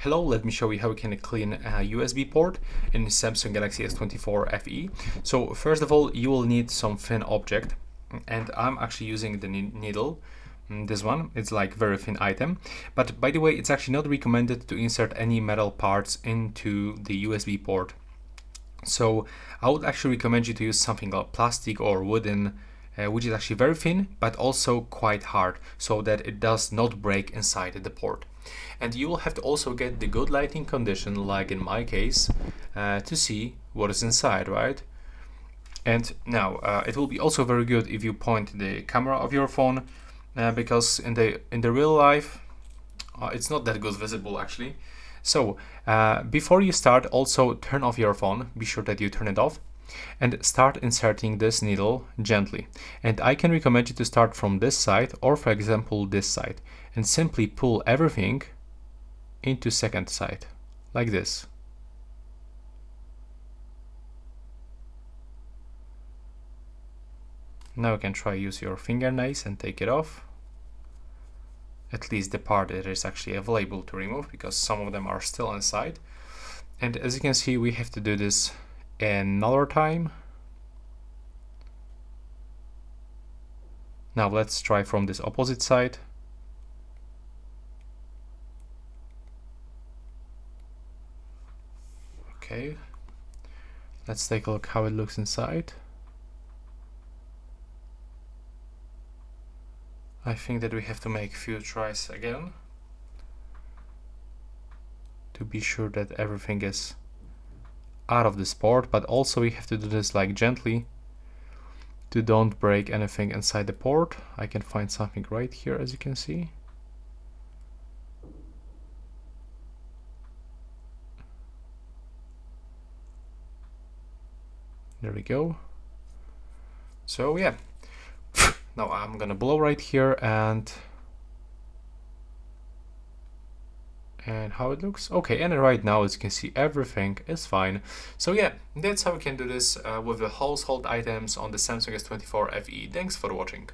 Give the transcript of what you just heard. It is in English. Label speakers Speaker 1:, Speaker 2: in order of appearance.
Speaker 1: Hello, let me show you how we can clean a USB port in Samsung Galaxy S24 FE. So first of all, you will need some thin object, and I'm actually using the needle. This one, it's like very thin item, but by the way, it's actually not recommended to insert any metal parts into the USB port. So I would actually recommend you to use something like plastic or wooden, which is actually very thin but also quite hard, so that it does not break inside the port. And you will have to also get the good lighting condition, like in my case, to see what is inside, right? And now it will be also very good if you point the camera of your phone, because in the real life it's not that good visible actually. So before you start, also turn off your phone. Be sure that you turn it off and start inserting this needle gently. And I can recommend you to start from this side, or for example this side, and simply pull everything into second side like this. Now you can try use your fingernails and take it off, at least the part that is actually available to remove, because some of them are still inside. And as you can see, we have to do this another time. Now let's try from this opposite side. Okay, let's take a look how it looks inside. I think that we have to make a few tries again to be sure that everything is out of this port, but also we have to do this like gently to don't break anything inside the port. I can find something right here, as you can see. There we go. So yeah, now I'm gonna blow right here and how it looks. Okay, and right now, as you can see, everything is fine. So yeah, that's how we can do this with the household items on the Samsung S24 FE. Thanks for watching.